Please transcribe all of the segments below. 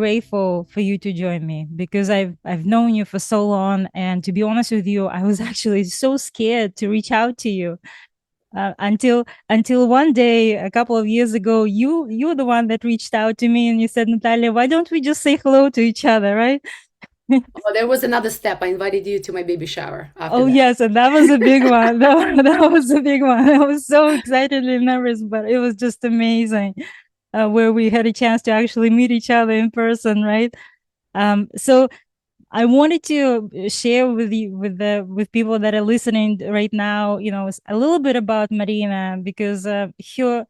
grateful for you to join me because I've known you for so long, and to be honest with you, I was actually so scared to reach out to you until one day a couple of years ago, you're the one that reached out to me and you said, Natalia, why don't we just say hello to each other, right? Oh, there was another step. I invited you to my baby shower after Oh that. yes, and that was a big one. That was a big one. I was so excited and nervous, but it was just amazing. Where we had a chance to actually meet each other in person, right? So I wanted to share with you, with people that are listening right now, a little bit about Maryna because her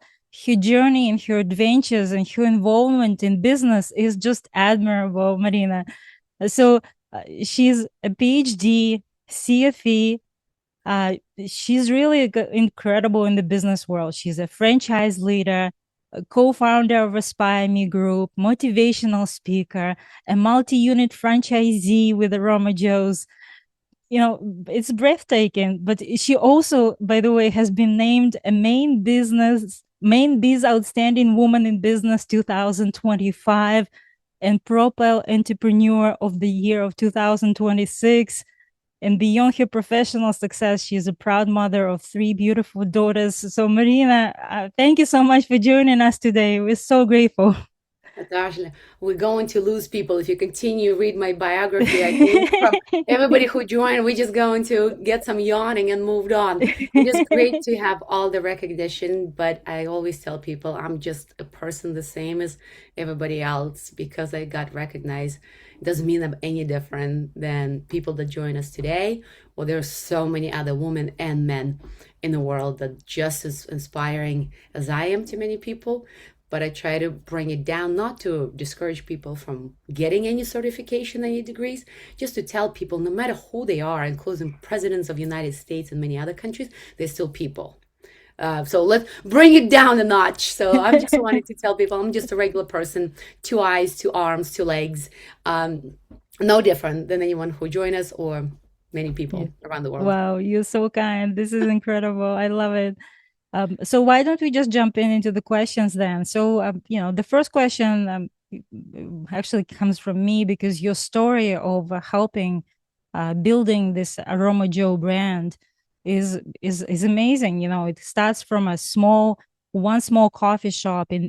journey and her adventures and her involvement in business is just admirable, Maryna. So she's a PhD, CFE. Uh, she's really incredible in the business world. She's a franchise leader, a co-founder of Aspire Me Group, motivational speaker, a multi-unit franchisee with Aroma Joe's. It's breathtaking. But she also, by the way, has been named a MaineBiz Outstanding Woman in Business 2025 and Propel Entrepreneur of the Year of 2026. And beyond her professional success, she is a proud mother of three beautiful daughters. So, Maryna, thank you so much for joining us today. We're so grateful. Natasha, we're going to lose people if you continue read my biography. I think from everybody who joined, we're just going to get some yawning and moved on. It is great to have all the recognition, but I always tell people I'm just a person the same as everybody else because I got recognized. It doesn't mean I'm any different than people that join us today. Well, there's so many other women and men in the world that just as inspiring as I am to many people, but I try to bring it down, not to discourage people from getting any certification, any degrees, just to tell people no matter who they are, including presidents of the United States and many other countries, they're still people. So let's bring it down a notch. So I'm just wanting to tell people I'm just a regular person, two eyes, two arms, two legs, no different than anyone who join us or many Yeah. people around the world. Wow, you're so kind. This is incredible. I love it. So why don't we just jump into the questions then? So, the first question actually comes from me because your story of helping building this Aroma Joe brand is amazing. It starts from one small coffee shop in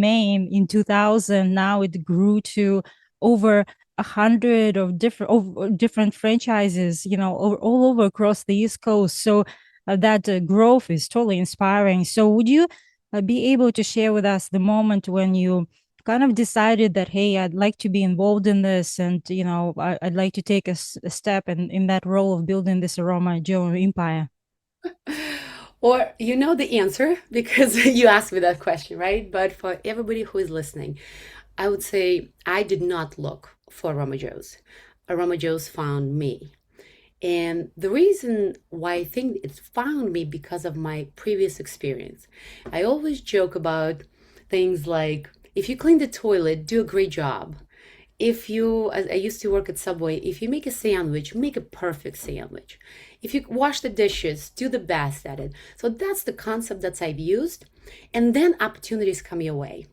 Maine in 2000. Now it grew to over 100 of different franchises, all over across the East Coast. So that growth is totally inspiring. So, would you be able to share with us the moment when you kind of decided that, hey, I'd like to be involved in this, and I'd like to take a step in that role of building this Aroma Joe empire? Or you know the answer because you asked me that question, right? But for everybody who is listening, I would say I did not look for Aroma Joe's. Aroma Joe's found me. And the reason why I think it's found me because of my previous experience. I always joke about things like if you clean the toilet, do a great job. If you, as I used to work at Subway, if you make a sandwich, make a perfect sandwich. If you wash the dishes, do the best at it. So that's the concept that I've used. And then opportunities come your way,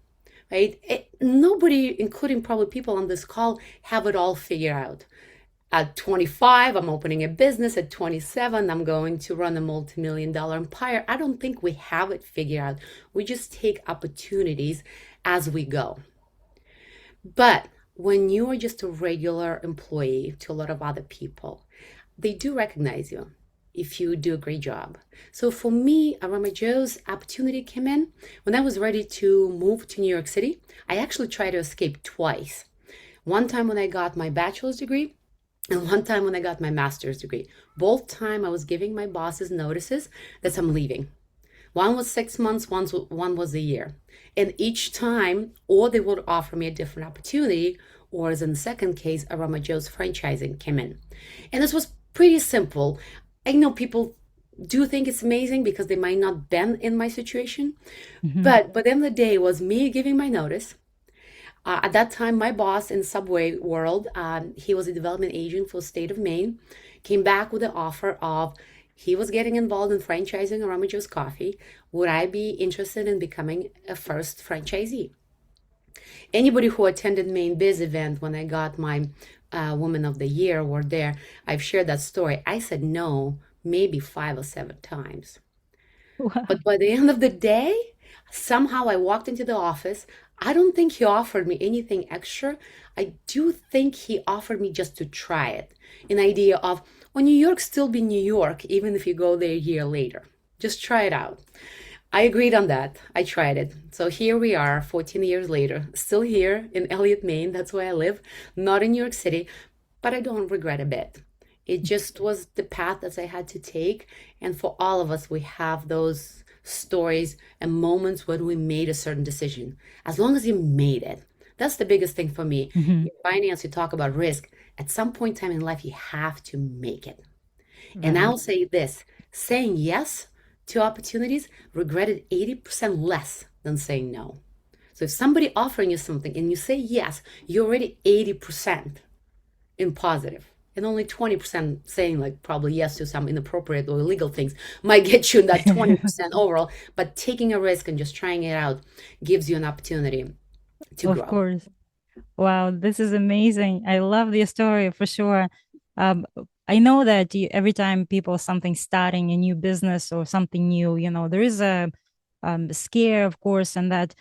right? Nobody, including probably people on this call, have it all figured out. At 25, I'm opening a business. At 27, I'm going to run a multi-million dollar empire. I don't think we have it figured out. We just take opportunities as we go. But when you are just a regular employee to a lot of other people, they do recognize you if you do a great job. So for me, Aroma Joe's opportunity came in when I was ready to move to New York City. I actually tried to escape twice. One time when I got my bachelor's degree, and one time when I got my master's degree. Both time I was giving my bosses notices that I'm leaving. One was 6 months, one was a year. And each time, or they would offer me a different opportunity, or as in the second case, Aroma Joe's franchising came in. And this was pretty simple. I know people do think it's amazing because they might not been in my situation. Mhm. But the end of the day was me giving my notice. At that time, my boss in Subway world, he was a development agent for the state of Maine, came back with the offer of he was getting involved in franchising Aroma Joe's coffee. Would I be interested in becoming a first franchisee? Anybody who attended MaineBiz event when I got my Woman of the Year award there, I've shared that story. I said no maybe 5 or 7 times. Wow. But by the end of the day, somehow I walked into the office. I don't think he offered me anything extra. I do think he offered me just to try it. An idea of, well, New York still be New York, even if you go there a year later. Just try it out. I agreed on that. I tried it. So here we are, 14 years later, still here in Elliott, Maine. That's where I live, not in New York City, but I don't regret a bit. It just was the path that I had to take. And for all of us, we have those stories and moments when we made a certain decision. As long as you made it, that's the biggest thing for me. Hmm. In finance, you talk about risk. At some point in time in life, you have to make it. And Right. I'll say this, saying yes to opportunities regretted 80% less than saying no. So if somebody offering you something and you say yes, you're already 80% in positive. And only 20% saying like probably yes to some inappropriate or illegal things might get you in that 20% overall. But taking a risk and just trying it out gives you an opportunity to Of grow. course. Wow, this is amazing. I love the story for sure. Um, I know that every time people something starting a new business or something new, there is a scare, of course, and that,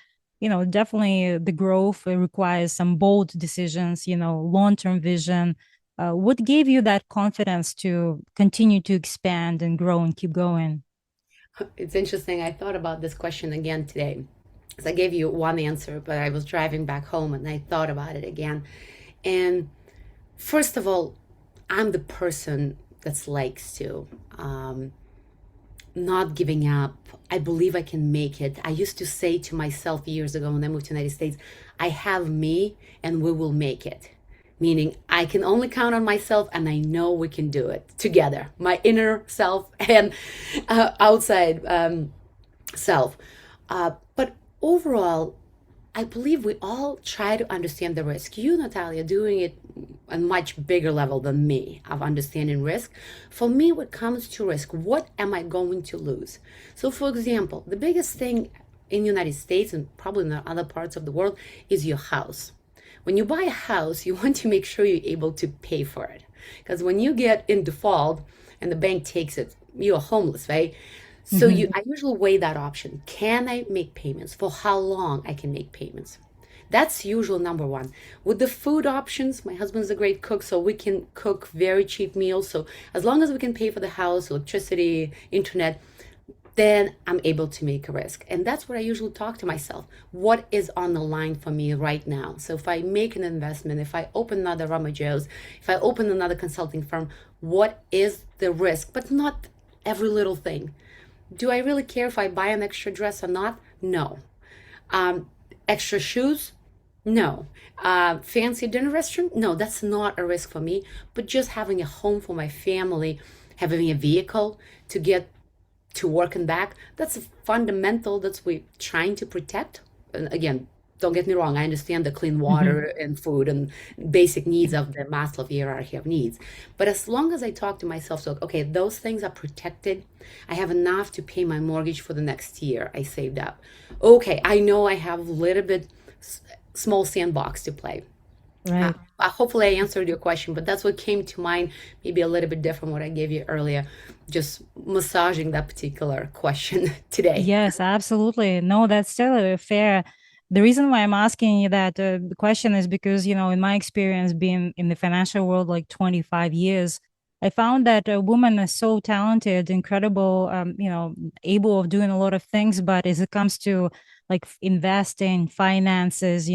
definitely the growth requires some bold decisions, long-term vision. What gave you that confidence to continue to expand and grow and keep going? It's interesting. I thought about this question again today. So I gave you one answer, but I was driving back home and I thought about it again. And first of all, I'm the person that likes to not giving up. I believe I can make it. I used to say to myself years ago when I moved to the United States, I have me and we will make it. Meaning I can only count on myself and I know we can do it together. My inner self and outside self. But overall, I believe we all try to understand the risk. You, Natalia, doing it a much bigger level than me of understanding risk. For me, when it comes to risk, what am I going to lose? So, for example, the biggest thing in the United States and probably in other parts of the world is your house. When you buy a house, you want to make sure you're able to pay for it. Because when you get in default and the bank takes it, you're homeless, right? So Hmm. I usually weigh that option. Can I make payments? For how long I can make payments? That's usual number one. With the food options, my husband's a great cook, so we can cook very cheap meals. So as long as we can pay for the house, electricity, internet, then I'm able to make a risk. And that's what I usually talk to myself. What is on the line for me right now? So if I make an investment, if I open another Aroma Joe's, if I open another consulting firm, what is the risk? But not every little thing. Do I really care if I buy an extra dress or not? No. Um, Extra shoes? No. Fancy dinner restaurant? No, that's not a risk for me. But just having a home for my family, having a vehicle to get to work and back, that's a fundamental that's we trying to protect. And again, don't get me wrong, I understand the clean water Hmm. and food and basic needs of the Maslow hierarchy of needs. But as long as I talk to myself, so okay, those things are protected. I have enough to pay my mortgage for the next year. I saved up. Okay, I know I have a little bit small sandbox to play. Right. Hopefully, I answered your question, but that's what came to mind. Maybe a little bit different what I gave you earlier. Just massaging that particular question today. Yes, absolutely. No, that's totally fair. The reason why I'm asking you that question is because, in my experience being in the financial world like 25 years, I found that a woman is so talented, incredible, able of doing a lot of things. But as it comes to like investing, finances,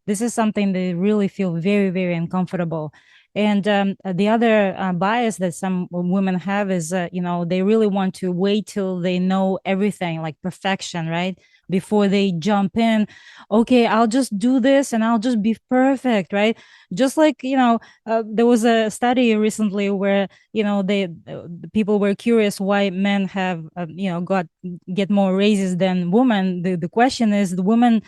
this is something they really feel very, very uncomfortable. And the other bias that some women have is, they really want to wait till they know everything, like perfection, right? Before they jump in. Okay, I'll just do this and I'll just be perfect, right? Just like, there was a study recently where, the people were curious why men have, get more raises than women. The question is the women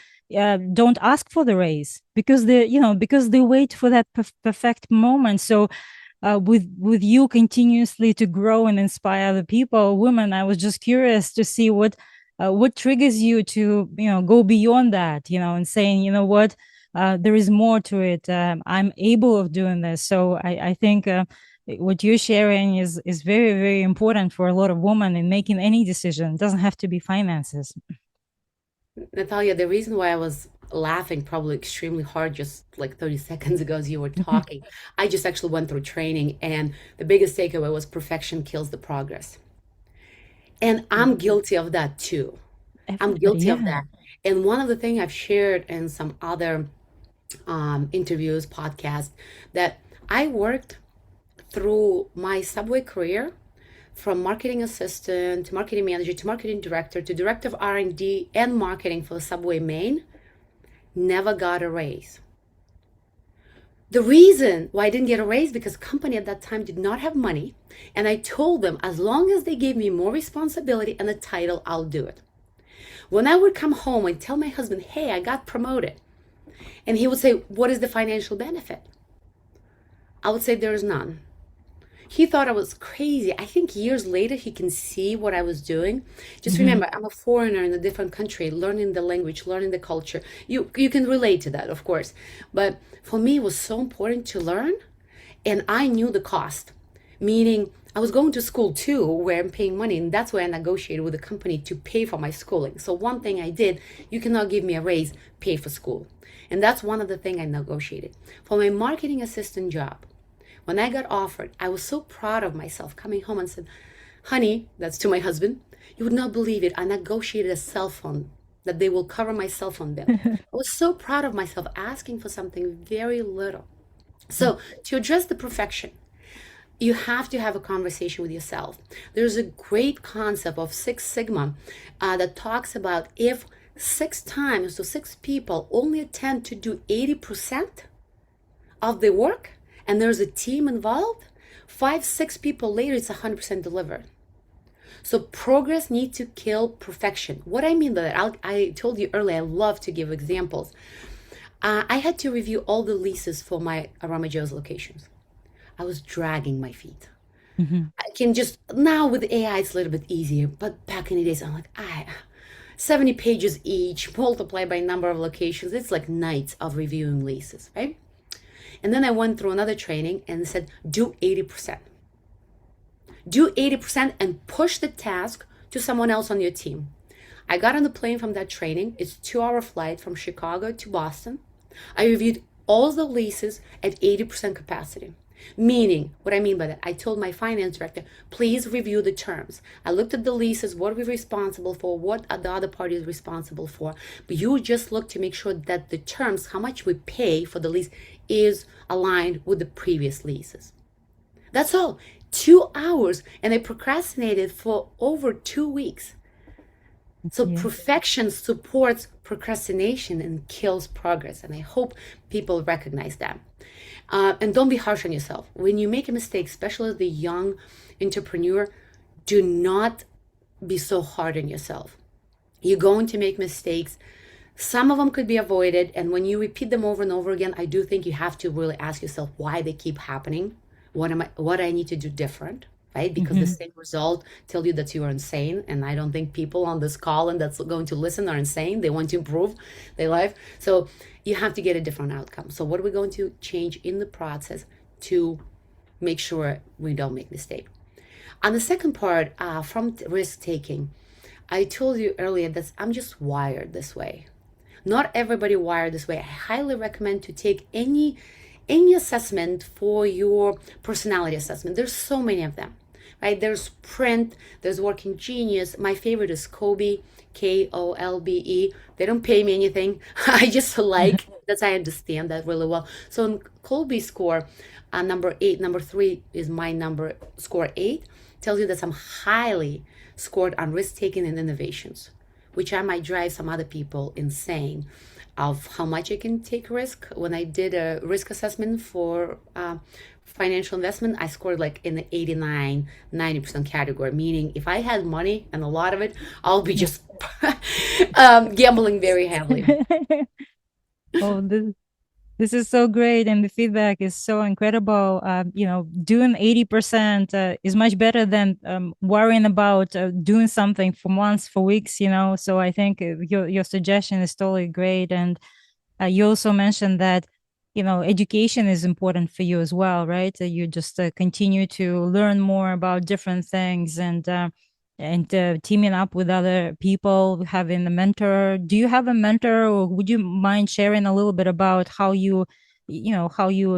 don't ask for the raise because they wait for that perfect moment. So with you continuously to grow and inspire other people, women, I was just curious to see what what triggers you to, go beyond that, and saying, what, there is more to it. I'm able of doing this. So I think what you're sharing is very, very important for a lot of women in making any decision. It doesn't have to be finances. Natalia, the reason why I was laughing probably extremely hard just like 30 seconds ago as you were talking, I just actually went through training, and the biggest takeaway was perfection kills the progress. And I'm guilty of that too. I'm Everybody, guilty of yeah. that. And one of the things I've shared in some other interviews, podcasts, that I worked through my Subway career from marketing assistant to marketing manager to marketing director to director of R&D and marketing for Subway Maine, never got a raise. The reason why I didn't get a raise because the company at that time did not have money, and I told them as long as they gave me more responsibility and a title, I'll do it. When I would come home and tell my husband, hey, I got promoted, and he would say, what is the financial benefit? I would say there is none. He thought I was crazy. I think years later he can see what I was doing. Just Hmm. remember, I'm a foreigner in a different country, learning the language, learning the culture. You can relate to that, of course. But for me, it was so important to learn, and I knew the cost. Meaning, I was going to school too, where I'm paying money, and that's why I negotiated with the company to pay for my schooling. So one thing I did, you cannot give me a raise, pay for school. And that's one of the things I negotiated. For my marketing assistant job, when I got offered, I was so proud of myself coming home and said, honey, that's to my husband, you would not believe it. I negotiated a cell phone that they will cover my cell phone bill. I was so proud of myself asking for something very little. So to address the perfection, you have to have a conversation with yourself. There's a great concept of Six Sigma that talks about if 6 times, so 6 people only attempt to do 80% of the work, and there's a team involved, 5, 6 people later, it's 100% delivered. So progress needs to kill perfection. What I mean by that, I told you earlier, I love to give examples. I had to review all the leases for my Aroma Joe's locations. I was dragging my feet. Hmm. I can just, now with AI, it's a little bit easier, but back in the days, I'm like, 70 pages each, multiplied by number of locations. It's like nights of reviewing leases, right? And then I went through another training and said, do 80%. Do 80% and push the task to someone else on your team. I got on the plane from that training. It's a 2-hour flight from Chicago to Boston. I reviewed all the leases at 80% capacity. Meaning, what I mean by that, I told my finance director, please review the terms. I looked at the leases, what we're responsible for, what the other party is responsible for. But you just look to make sure that the terms, how much we pay for the lease, is aligned with the previous leases. That's all. 2 hours, and I procrastinated for over 2 weeks. So Yeah. perfection supports procrastination and kills progress. And I hope people recognize that. And don't be harsh on yourself. When you make a mistake, especially the young entrepreneur, do not be so hard on yourself. You're going to make mistakes. Some of them could be avoided. And when you repeat them over and over again, I do think you have to really ask yourself why they keep happening. What I need to do different, right? Because the Hmm. same result tell you that you are insane. And I don't think people on this call and that's going to listen are insane. They want to improve their life. So you have to get a different outcome. So what are we going to change in the process to make sure we don't make mistake? On the second part, from risk taking, I told you earlier that I'm just wired this way. Not everybody wired this way. I highly recommend to take any assessment for your personality assessment. There's so many of them, right? There's Print, there's Working Genius. My favorite is Kolbe, Kolbe. They don't pay me anything. I just like that's I understand that really well. So in Kolbe score, number 8, number 3 is my number score 8, tells you that I'm highly scored on risk taking and innovations, which I might drive some other people insane of how much I can take risk. When I did a risk assessment for financial investment, I scored like in the 89, 90% category, meaning if I had money and a lot of it, I'll be just gambling very heavily. Oh, this. This is so great, and the feedback is so incredible. Doing 80% is much better than worrying about doing something for months, for weeks. So I think your suggestion is totally great, and you also mentioned that education is important for you as well, right? You just continue to learn more about different things, and teaming up with other people, having a mentor. Do you have a mentor, or would you mind sharing a little bit about how you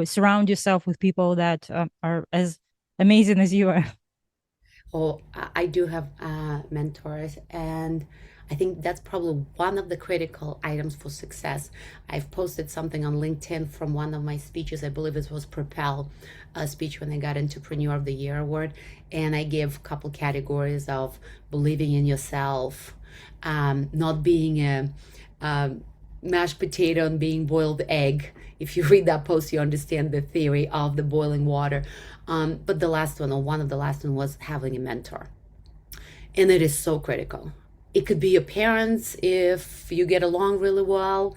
surround yourself with people that are as amazing as you are? Oh, I do have mentors, and I think that's probably one of the critical items for success. I've posted something on LinkedIn from one of my speeches. I believe it was Propel, a speech when I got Entrepreneur of the Year award, and I gave a couple categories of believing in yourself, not being a mashed potato and being boiled egg. If you read that post, you understand the theory of the boiling water. But the last one, or one of the last one, was having a mentor. And it is so critical. It could be your parents if you get along really well.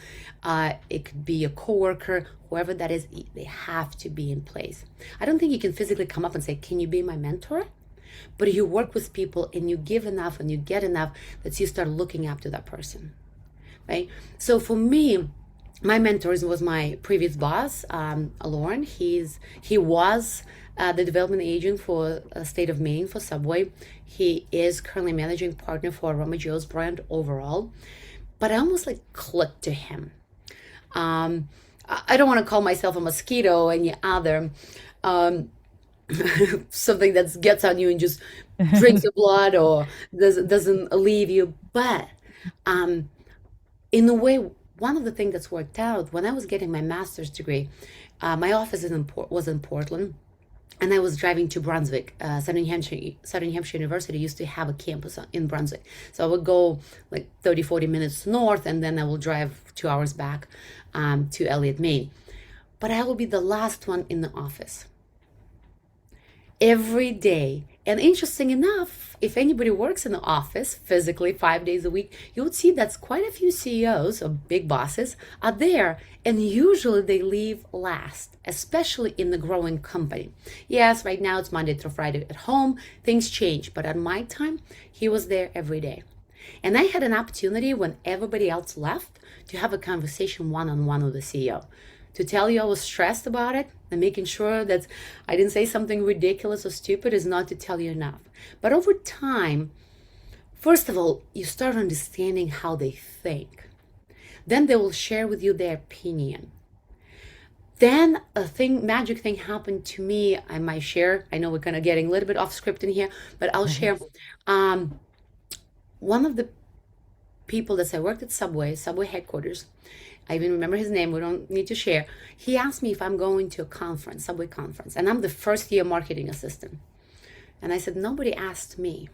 It could be a coworker, whoever that is, they have to be in place. I don't think you can physically come up and say, "Can you be my mentor?" But you work with people and you give enough and you get enough that you start looking up to that person, right? So for me, my mentors was my previous boss, Lauren. He was the development agent for state of Maine for Subway. He is currently managing partner for Aroma Joe's brand overall. But I almost like clicked to him. Um, I don't want to call myself a mosquito any other. Um, Something that gets on you and just drinks your blood or doesn't leave you. But um, in a way, one of the things that's worked out when I was getting my master's degree, my office was in Portland, and I was driving to Brunswick. Southern Hampshire University used to have a campus in Brunswick, so I would go like 30, 40 minutes north, and then I will drive 2 hours back to Elliott, Maine. But I will be the last one in the office every day. And interesting enough, if anybody works in the office physically 5 days a week, you would see that's quite a few CEOs or big bosses are there. And usually they leave last, especially in the growing company. Yes, right now it's Monday through Friday at home. Things change. But at my time, he was there every day. And I had an opportunity when everybody else left to have a conversation one on one with the CEO, to tell you I was stressed about it and making sure that I didn't say something ridiculous or stupid is not to tell you enough. But over time, first of all, you start understanding how they think. Then they will share with you their opinion. Then magic thing happened to me. I might share. I know we're kind of getting a little bit off script in here, but I'll share. Um, One of the people that I worked at Subway headquarters, I even remember his name, we don't need to share. He asked me if I'm going to a conference, Subway conference, and I'm the first year marketing assistant. And I said, nobody asked me.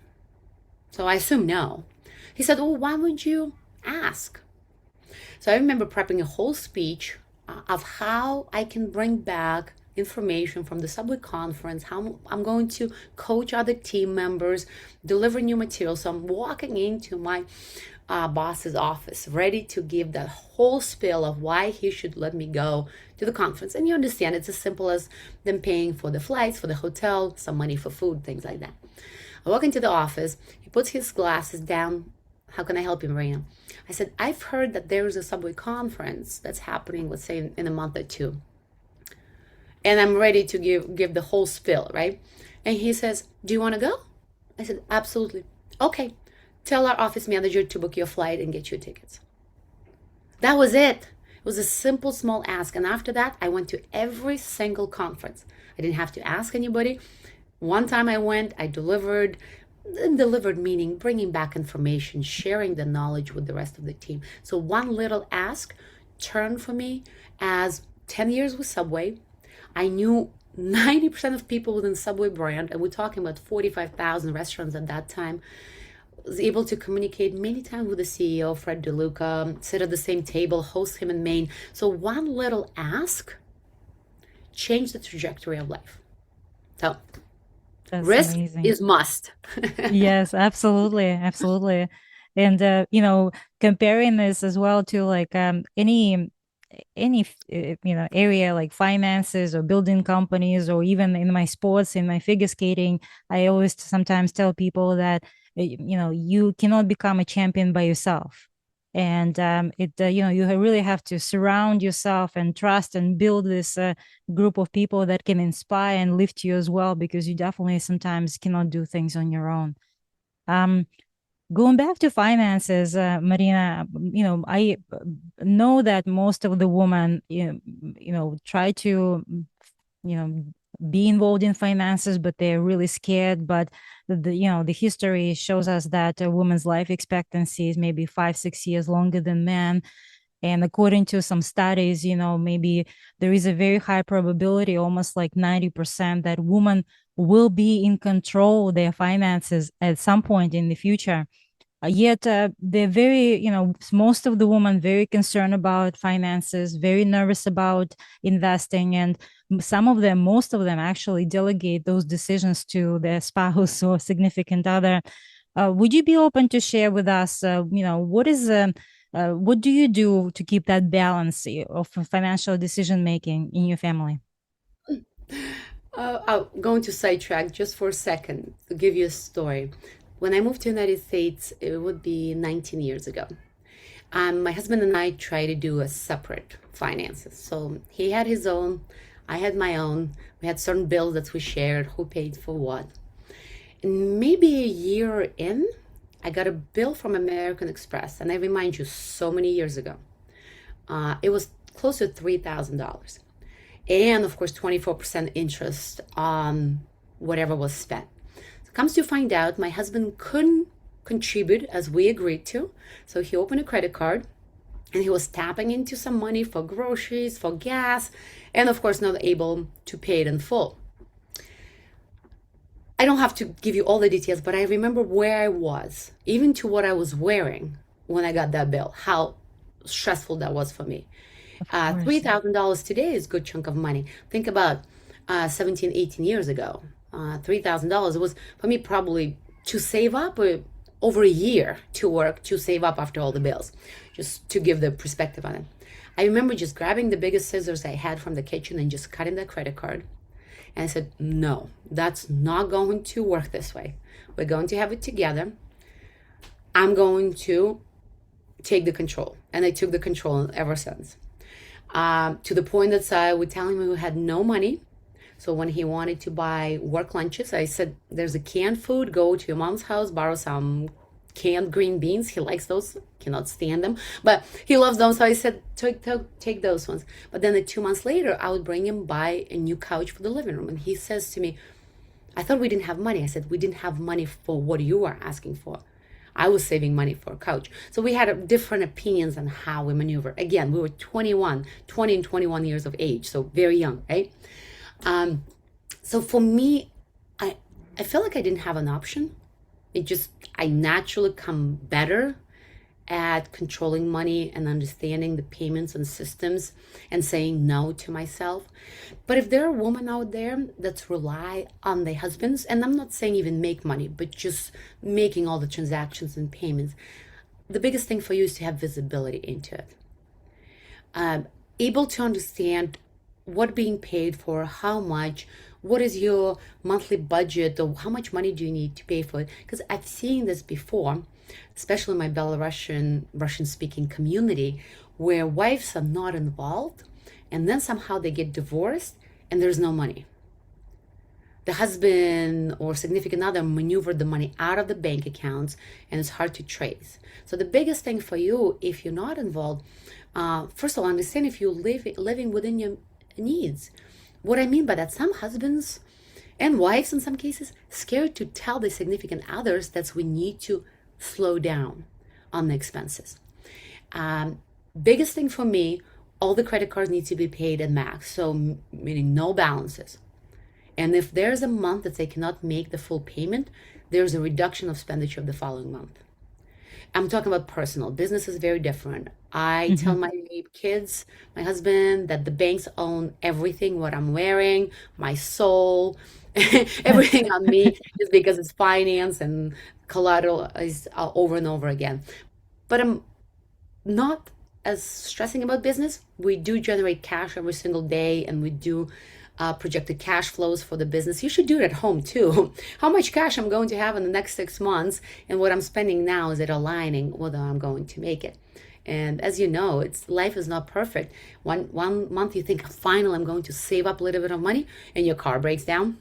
So I assume no. He said, oh, why would you ask? So I remember prepping a whole speech of how I can bring back information from the Subway conference, how I'm going to coach other team members, deliver new material. So I'm walking into my boss's office, ready to give that whole spiel of why he should let me go to the conference. And you understand, it's as simple as them paying for the flights, for the hotel, some money for food, things like that. I walk into the office, he puts his glasses down. How can I help you, Maryna? I said, I've heard that there is a Subway conference that's happening, let's say in a month or two. And I'm ready to give the whole spiel, right? And he says, do you want to go? I said, absolutely. Okay, tell our office manager to book your flight and get you tickets. That was it. It was a simple, small ask. And after that, I went to every single conference. I didn't have to ask anybody. One time I went, I delivered. Delivered meaning bringing back information, sharing the knowledge with the rest of the team. So one little ask turned for me as 10 years with Subway. I knew 90% of people within Subway brand, and we're talking about 45,000 restaurants at that time. Was able to communicate many times with the CEO, Fred DeLuca, sit at the same table, host him in Maine. So one little ask changed the trajectory of life. So That's risk amazing. is must. Yes, absolutely, absolutely. And comparing this as well to like any area like finances or building companies, or even in my sports, in my figure skating, I always sometimes tell people that you cannot become a champion by yourself. And you really have to surround yourself and trust and build this group of people that can inspire and lift you as well, because you definitely sometimes cannot do things on your own. um Going back to finances, Maryna, I know that most of the women, try to, you know, be involved in finances, but they're really scared. But the history shows us that a woman's life expectancy is maybe 5, 6 years longer than men. And according to some studies, maybe there is a very high probability, almost like 90%, that women will be in control of their finances at some point in the future. Yet they're very, most of the women very concerned about finances, very nervous about investing, and some of them, most of them, actually delegate those decisions to their spouse or significant other. Would you be open to share with us, what do you do to keep that balance of financial decision making in your family? I'm going to sidetrack just for a second to give you a story. When I moved to the United States, it would be 19 years ago. My husband and I tried to do a separate finances. So he had his own, I had my own. We had certain bills that we shared, who paid for what. And maybe a year in, I got a bill from American Express, and I remind you, so many years ago. It was close to $3,000. And of course, 24% interest on whatever was spent. So comes to find out, my husband couldn't contribute as we agreed to. So he opened a credit card and he was tapping into some money for groceries, for gas, and of course, not able to pay it in full. I don't have to give you all the details, but I remember where I was, even to what I was wearing when I got that bill, how stressful that was for me. Of course. $3,000 today is a good chunk of money. Think about 17, 18 years ago. $3,000, it was for me probably to save up over a year to work to save up after all the bills, just to give the perspective on it. I remember just grabbing the biggest scissors I had from the kitchen and just cutting the credit card. And I said, no, that's not going to work this way. We're going to have it together. I'm going to take the control. And I took the control ever since. To the point that I would tell him we had no money. So when he wanted to buy work lunches, I said, there's a canned food, go to your mom's house, borrow some canned green beans. He likes those, cannot stand them, but he loves them. So I said, take those ones. But then 2 months later, I would bring him buy a new couch for the living room. And he says to me, I thought we didn't have money. I said, we didn't have money for what you were asking for. I was saving money for a couch. So we had different opinions on how we maneuver. Again, we were 20 and 21 years of age, so very young, right? So for me, I felt like I didn't have an option. I naturally come better at controlling money and understanding the payments and systems and saying no to myself. But if there are women out there that rely on their husbands, and I'm not saying even make money, but just making all the transactions and payments, the biggest thing for you is to have visibility into it. Able to understand what being paid for, how much, what is your monthly budget, or how much money do you need to pay for it? Because I've seen this before, especially in my Belarusian, Russian-speaking community, where wives are not involved, and then somehow they get divorced, and there's no money. The husband or significant other maneuvered the money out of the bank accounts, and it's hard to trace. So the biggest thing for you, if you're not involved, first of all, understand if you're living within your needs. What I mean by that, some husbands and wives in some cases scared to tell their significant others that we need to slow down on the expenses. Biggest thing for me, all the credit cards need to be paid at max, so meaning no balances. And if there's a month that they cannot make the full payment, there's a reduction of expenditure of the following month. I'm talking about personal. Business is very different. I tell my kids, my husband, that the banks own everything, what I'm wearing, my soul, everything on me, just because it's finance and collateral is over and over again. But I'm not as stressing about business, we do generate cash every single day, and we do projected cash flows for the business. You should do it at home too. How much cash I'm going to have in the next 6 months, and what I'm spending now, is it aligning whether I'm going to make it? And as you know, it's life is not perfect. One month you think, finally, I'm going to save up a little bit of money, and your car breaks down,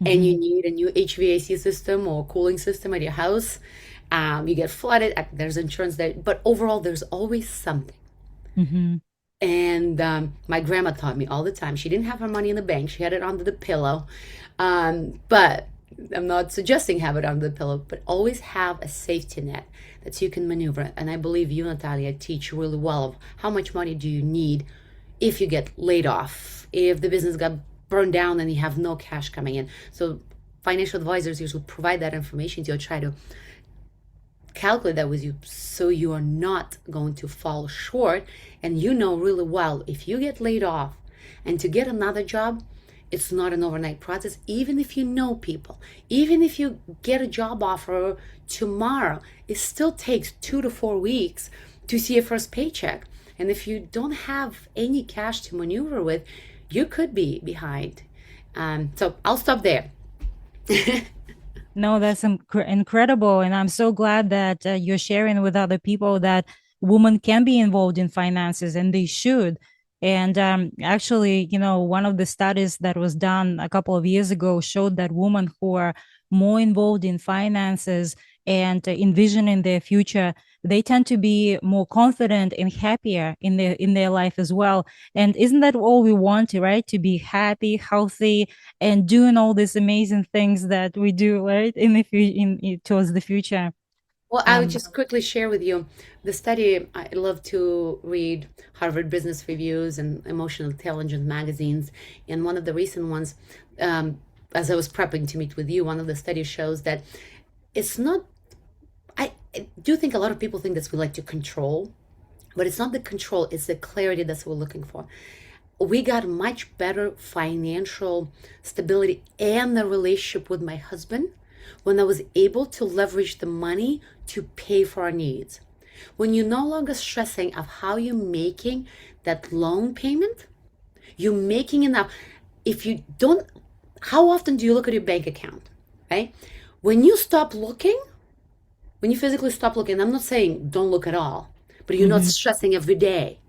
and you Hmm. need a new HVAC system or cooling system at your house. You get flooded. There's insurance there, but overall, there's always something. Hmm. And my grandma taught me all the time. She didn't have her money in the bank; she had it under the pillow. But I'm not suggesting have it under the pillow, but always have a safety net that you can maneuver. And I believe you, Natalia, teach really well of how much money do you need if you get laid off, if the business got burned down and you have no cash coming in. So financial advisors usually provide that information to you, try to calculate that with you, so you are not going to fall short. And you know really well, if you get laid off and to get another job, it's not an overnight process. Even if you know people, even if you get a job offer tomorrow, it still takes 2 to 4 weeks to see your first paycheck. And if you don't have any cash to maneuver with, you could be behind. So I'll stop there. No, that's incredible. And I'm so glad that you're sharing with other people that women can be involved in finances and they should. And actually, one of the studies that was done a couple of years ago showed that women who are more involved in finances and envisioning their future, they tend to be more confident and happier in their life as well. And isn't that all we want, right? To be happy, healthy, and doing all these amazing things that we do, right, towards the future. Well, I would um just quickly share with you the study. I love to read Harvard Business Reviews and Emotional Intelligence magazines. And one of the recent ones, as I was prepping to meet with you, one of the studies shows that it's not, I do think a lot of people think that we like to control, but it's not the control, it's the clarity that we're looking for. We got much better financial stability and the relationship with my husband when I was able to leverage the money to pay for our needs. When you're no longer stressing of how you're making that loan payment, you're making enough. If you don't, how often do you look at your bank account, right? When you stop looking, when you physically stop looking, I'm not saying don't look at all, but you're not mhm, stressing every day.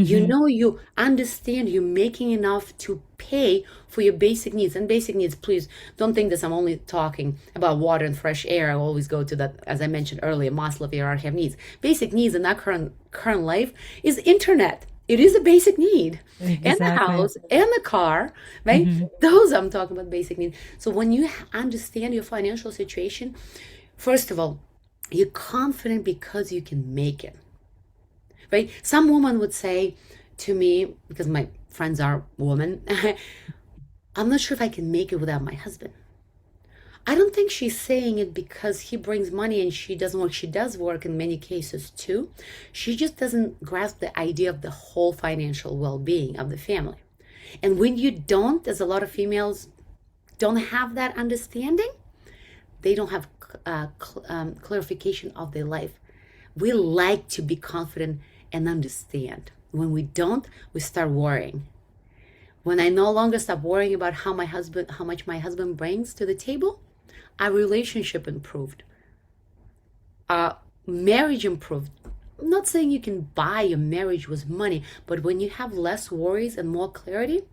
You mhm, know, you understand you're making enough to pay for your basic needs. And basic needs, please don't think that I'm only talking about water and fresh air. I always go to that, as I mentioned earlier, Maslow hierarchy of needs. Basic needs in our current life is internet. It is a basic need. And the exactly. house and the car, right? Mhm. Those I'm talking about basic needs. So when you understand your financial situation, first of all, you're confident because you can make it, right? Some woman would say to me, because my friends are women, I'm not sure if I can make it without my husband. I don't think she's saying it because he brings money and she doesn't work. She does work in many cases too. She just doesn't grasp the idea of the whole financial well being of the family. And when you don't, as a lot of females don't have that understanding, they don't have clarification of their life. We like to be confident and understand. When we don't, we start worrying. When I no longer stop worrying about how much my husband brings to the table, our relationship improved. Our marriage improved. I'm not saying you can buy your marriage with money, but when you have less worries and more clarity,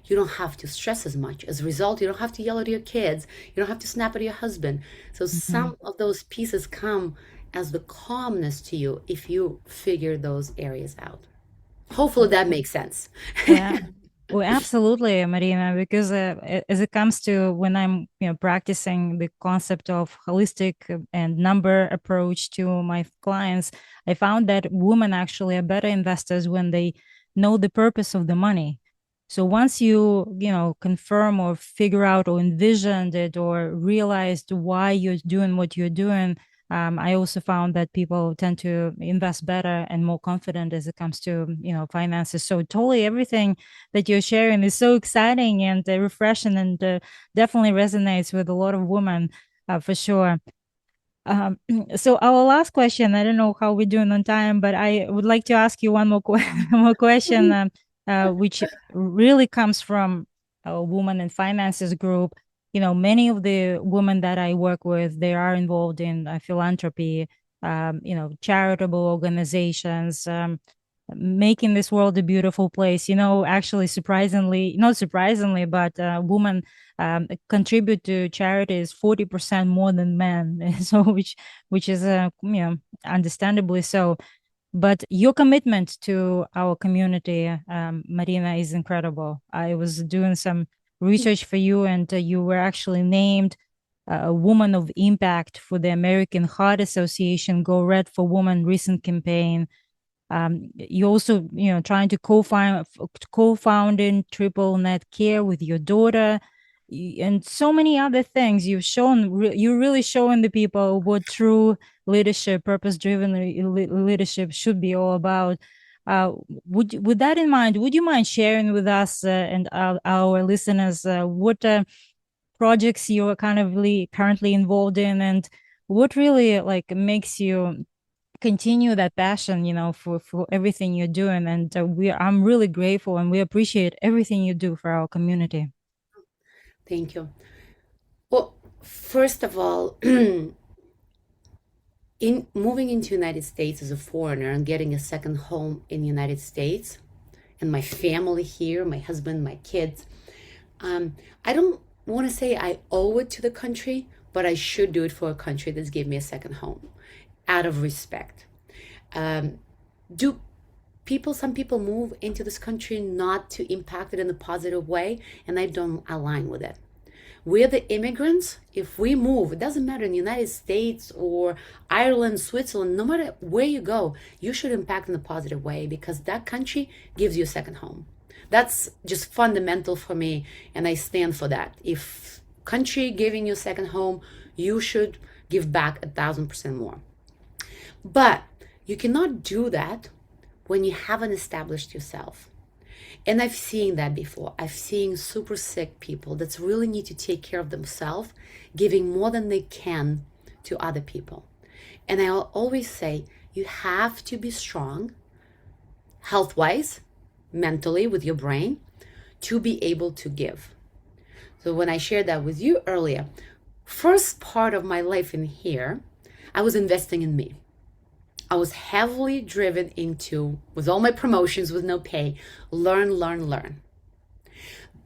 you don't have to stress as much. As a result, you don't have to yell at your kids. You don't have to snap at your husband. So Mhm. some of those pieces come as the calmness to you if you figure those areas out. Hopefully that makes sense. Well, well, absolutely, Marina, because as it comes to when I'm, practicing the concept of holistic and number approach to my clients, I found that women actually are better investors when they know the purpose of the money. So once confirm or figure out or envisioned it or realized why you're doing what you're doing, I also found that people tend to invest better and more confident as it comes to, finances. So totally everything that you're sharing is so exciting and refreshing and definitely resonates with a lot of women, for sure. Um, so our last question, I don't know how we're doing on time, but I would like to ask you one more more question, which really comes from a woman in finances group. You know, many of the women that I work with, they are involved in philanthropy, charitable organizations, making this world a beautiful place. Actually, surprisingly, not surprisingly, but women contribute to charities 40% more than men. So which is understandably so. But your commitment to our community, Maryna, is incredible. I was doing some research for you, and you were actually named a woman of impact for the American Heart Association Go Red for Women recent campaign. You also trying to co-founding Triple Net Care with your daughter, and so many other things you've shown. You're really showing the people what true leadership, purpose driven leadership should be all about. With that in mind, would you mind sharing with us and our listeners what projects you're kind of currently involved in, and what really like makes you continue that passion, for everything you're doing? And I'm really grateful, and we appreciate everything you do for our community. Thank you. Well, first of all, in moving into United States as a foreigner and getting a second home in the United States, and my family here, my husband, my kids, I don't want to say I owe it to the country, but I should do it for a country that's gave me a second home out of respect. Um, do some people move into this country not to impact it in a positive way, and I don't align with it. We're the immigrants. If we move, it doesn't matter in the United States or Ireland, Switzerland, no matter where you go, you should impact in a positive way because that country gives you a second home. That's just fundamental for me, and I stand for that. If country giving you a second home, you should give back 1,000% more. But you cannot do that when you haven't established yourself. And I've seen that before. I've seen super sick people that really need to take care of themselves, giving more than they can to other people. And I'll always say, you have to be strong, health wise, mentally, with your brain, to be able to give. So when I shared that with you earlier, first part of my life in here, I was investing in me. I was heavily driven into, with all my promotions with no pay, learn, learn, learn.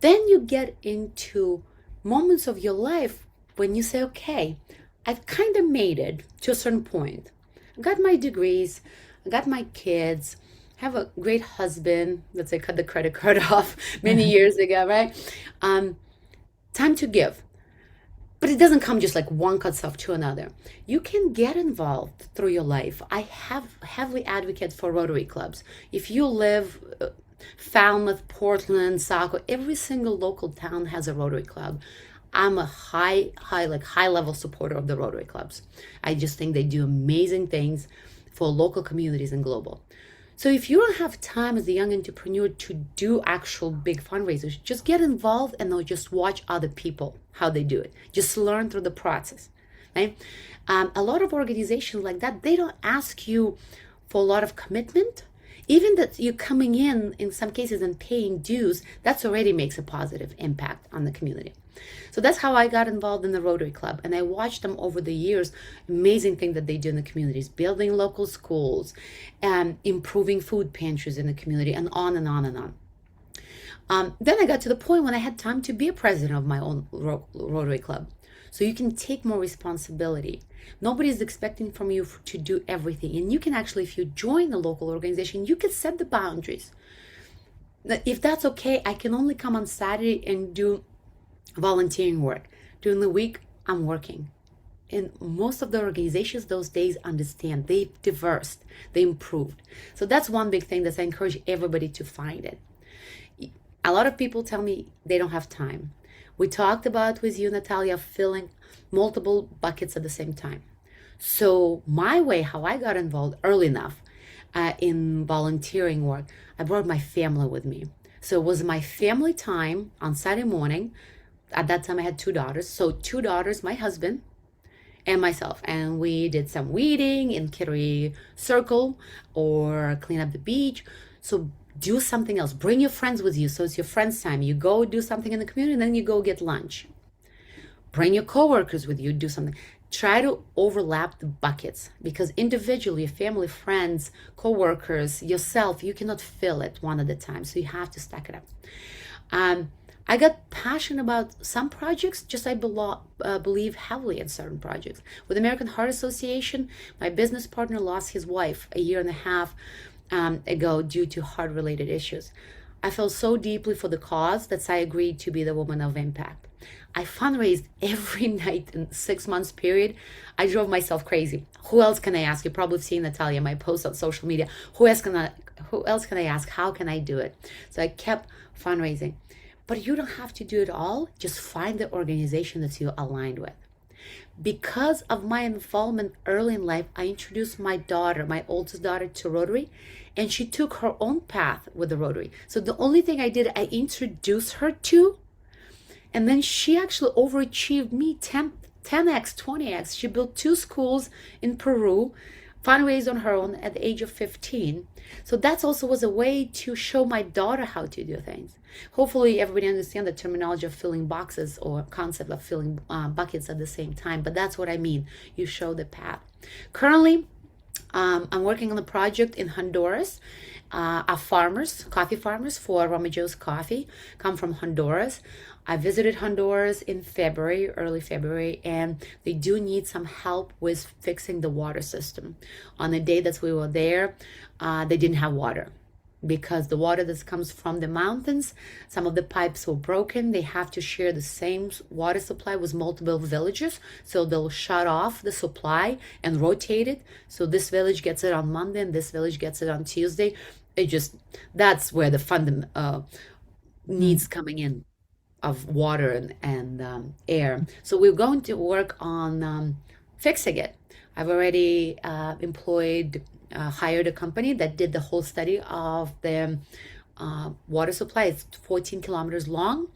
Then you get into moments of your life when you say, okay, I've kind of made it to a certain point. I got my degrees, I got my kids, have a great husband. Let's say cut the credit card off many years ago, right? Time to give. But it doesn't come just like one cuts off to another. You can get involved through your life. I have heavily advocate for Rotary clubs. If you live Falmouth, Portland, Saco, every single local town has a Rotary club. I'm a high level supporter of the Rotary clubs. I just think they do amazing things for local communities and global. So if you don't have time as a young entrepreneur to do actual big fundraisers, just get involved and not just watch other people, how they do it. Just learn through the process, right? A lot of organizations like that, they don't ask you for a lot of commitment. Even that you're coming in some cases, and paying dues, that's already makes a positive impact on the community. So that's how I got involved in the Rotary Club. And I watched them over the years, amazing thing that they do in the communities, building local schools and improving food pantries in the community, and on and on and on. Then I got to the point when I had time to be a president of my own Rotary Club. So you can take more responsibility. Nobody's expecting from you to do everything. And you can actually, if you join the local organization, you can set the boundaries. If that's okay, I can only come on Saturday and do volunteering work. During the week, I'm working. And most of the organizations those days understand. They've diversed, they improved. So that's one big thing that I encourage everybody to find it. A lot of people tell me they don't have time. We talked about with you, Natalia, filling multiple buckets at the same time. So my way, how I got involved early enough in volunteering work, I brought my family with me. So it was my family time on Saturday morning. At that time, I had two daughters. So two daughters, my husband, and myself. And we did some weeding in Kittery Circle or clean up the beach. So do something else. Bring your friends with you. So it's your friends' time. You go do something in the community, and then you go get lunch. Bring your coworkers with you, do something. Try to overlap the buckets because individually, family, friends, coworkers, yourself, you cannot fill it one at a time. So you have to stack it up. Um, I got passionate about some projects, just believe heavily in certain projects. With American Heart Association, my business partner lost his wife a year and a half ago due to heart related issues. I felt so deeply for the cause that I agreed to be the woman of impact. I fundraised every night in 6 months period. I drove myself crazy. Who else can I ask? You've probably seen Natalia, my posts on social media. Who else can I ask? How can I do it? So I kept fundraising. But you don't have to do it all. Just find the organization that you're aligned with. Because of my involvement early in life, I introduced my daughter, my oldest daughter, to Rotary, and she took her own path with the Rotary. So the only thing I did, I introduced her to, and then she actually overachieved me 10x, 20x. She built two schools in Peru, fundraised on her own at the age of 15. So that also was a way to show my daughter how to do things. Hopefully everybody understands the terminology of filling boxes or concept of filling buckets at the same time, but that's what I mean. You show the path. Currently, I'm working on a project in Honduras. Our farmers, coffee farmers for Aroma Joe's coffee, come from Honduras. I visited Honduras in February, early February, and they do need some help with fixing the water system. On the day that we were there, they didn't have water because the water that comes from the mountains, some of the pipes were broken. They have to share the same water supply with multiple villages, so they'll shut off the supply and rotate it. So this village gets it on Monday and this village gets it on Tuesday. It just, that's where the fund Mm. needs coming in of water and air. So we're going to work on fixing it. I've already hired a company that did the whole study of the water supply. It's 14 kilometers long.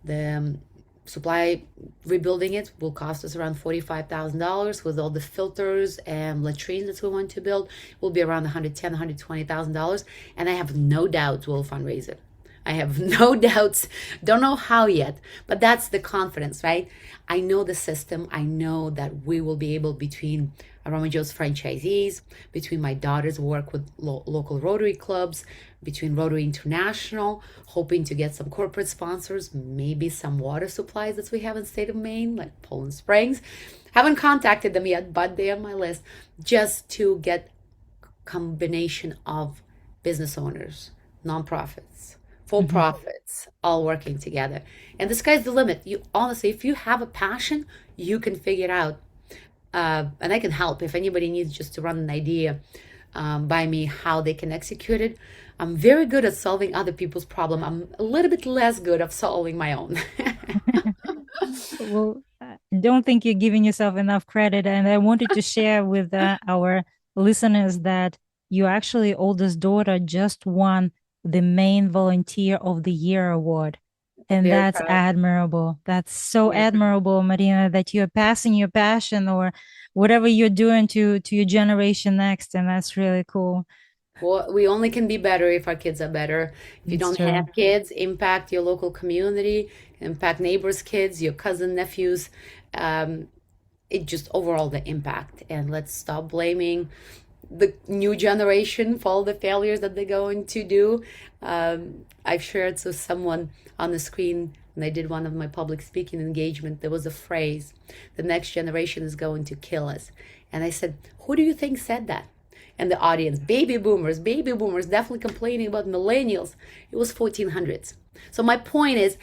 The supply, rebuilding it will cost us around $45,000 with all the filters and latrines that we want to build. Will be around $110,000, $120,000, and I have no doubt we'll fundraise it. I have no doubts. Don't know how yet, but that's the confidence, right? I know the system. I know that we will be able, between Aroma Joe's franchisees, between my daughter's work with local Rotary clubs, between Rotary International, hoping to get some corporate sponsors, maybe some water supplies that we have in the state of Maine, like Poland Springs. Haven't contacted them yet, but they're on my list, just to get combination of business owners, nonprofits, for Mhm. profits, all working together. And the sky's the limit. You honestly, if you have a passion, you can figure it out. And I can help if anybody needs just to run an idea by me how they can execute it. I'm very good at solving other people's problem. I'm a little bit less good at solving my own. Well, I don't think you're giving yourself enough credit. And I wanted to share with our listeners that your actually oldest daughter just won the Maine Volunteer of the Year award. And Very that's proud. admirable. That's so Very proud. admirable, Maryna, that you're passing your passion or whatever you're doing to your generation next. And that's really cool. Well, we only can be better if our kids are better. If you It's don't true. have kids, impact your local community, impact neighbors' kids, your cousin, nephews. Um, it just overall the impact. And let's stop blaming the new generation for all the failures that they're going to do. I've shared with someone on the screen when I did one of my public speaking engagement, there was a phrase, the next generation is going to kill us. And I said, who do you think said that? And the audience, baby boomers, definitely complaining about millennials. It was 1400s. So my point is,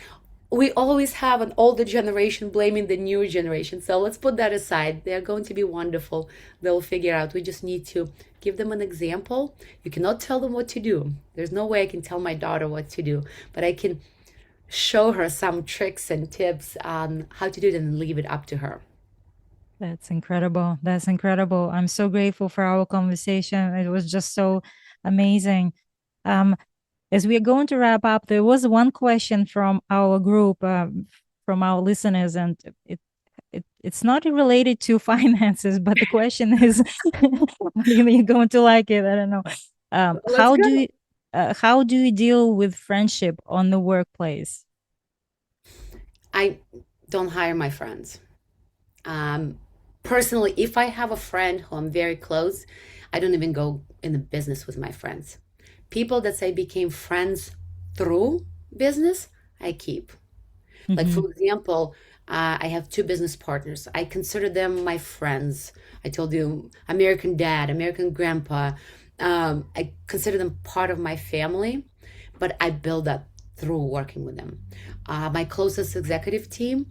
we always have an older generation blaming the newer generation. So let's put that aside. They're going to be wonderful. They'll figure out. We just need to give them an example. You cannot tell them what to do. There's no way I can tell my daughter what to do, but I can show her some tricks and tips on how to do it and leave it up to her. That's incredible. That's incredible. I'm so grateful for our conversation. It was just so amazing. Um, as we are going to wrap up, there was one question from our group, from our listeners, and it it's not related to finances, but the question is, you're going to like it. I don't know. Let's go. How do you deal with friendship on the workplace? I don't hire my friends. Um, Personally, if I have a friend who I'm very close, I don't even go in the business with my friends. People that say became friends through business, I keep. Like, Mm-hmm. for example, I have two business partners. I consider them my friends. I told you, American dad, American grandpa. I consider them part of my family, but I build that through working with them. My closest executive team,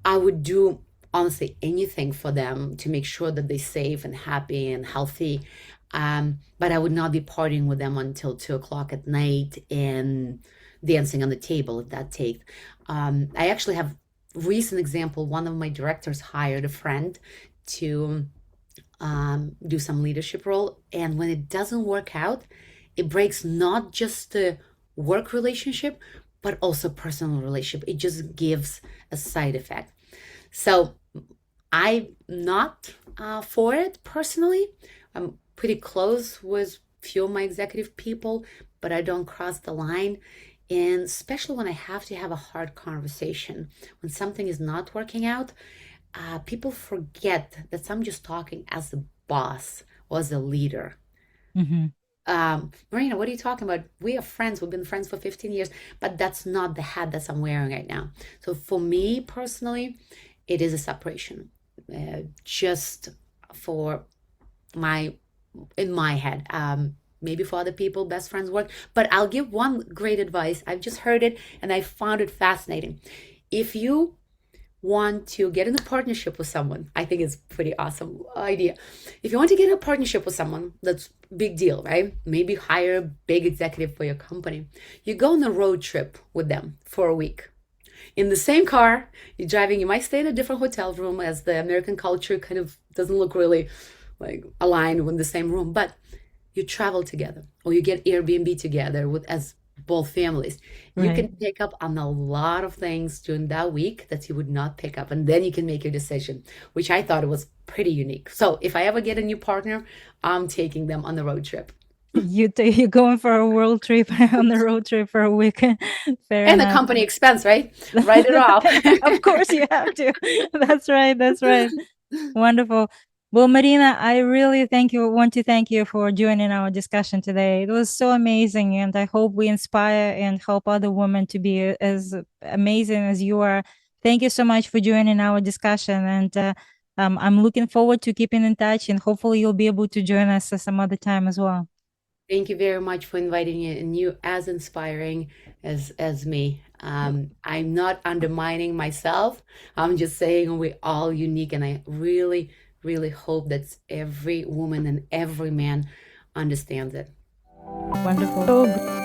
I would do honestly anything for them to make sure that they're safe and happy and healthy. But I would not be partying with them until 2 o'clock at night and dancing on the table if that takes. I actually have recent example. One of my directors hired a friend to do some leadership role, and when it doesn't work out, it breaks not just the work relationship, but also personal relationship. It just gives a side effect. So I'm not for it personally. I'm pretty close with few of my executive people, but I don't cross the line. And especially when I have to have a hard conversation, when something is not working out, people forget that I'm just talking as a boss or as a leader. Mm-hmm. Marina, what are you talking about? We are friends. We've been friends for 15 years, but that's not the hat that I'm wearing right now. So for me personally, it is a separation. Just for my in my head. Maybe for other people, best friends work. But I'll give one great advice. I've just heard it and I found it fascinating. If you want to get in a partnership with someone, I think it's a pretty awesome idea. If you want to get in a partnership with someone, that's big deal, right? Maybe hire a big executive for your company. You go on a road trip with them for a week. In the same car, you're driving, you might stay in a different hotel room as the American culture kind of doesn't look really like aligned with the same room, but you travel together or you get Airbnb together with as both families. You Right. can pick up on a lot of things during that week that you would not pick up, and then you can make your decision, which I thought it was pretty unique. So if I ever get a new partner, I'm taking them on the road trip. You're going for a world trip on the road trip for a week. Fair And the enough. company expense, right? Write it off. Of course you have to. That's right. That's right. Wonderful. Well, Marina, I really want to thank you for joining our discussion today. It was so amazing, and I hope we inspire and help other women to be as amazing as you are. Thank you so much for joining our discussion, and I'm looking forward to keeping in touch, and hopefully you'll be able to join us some other time as well. Thank you very much for inviting me, and you as inspiring as me. I'm not undermining myself. I'm just saying we're all unique, and I really, really hope that every woman and every man understands it. Wonderful. So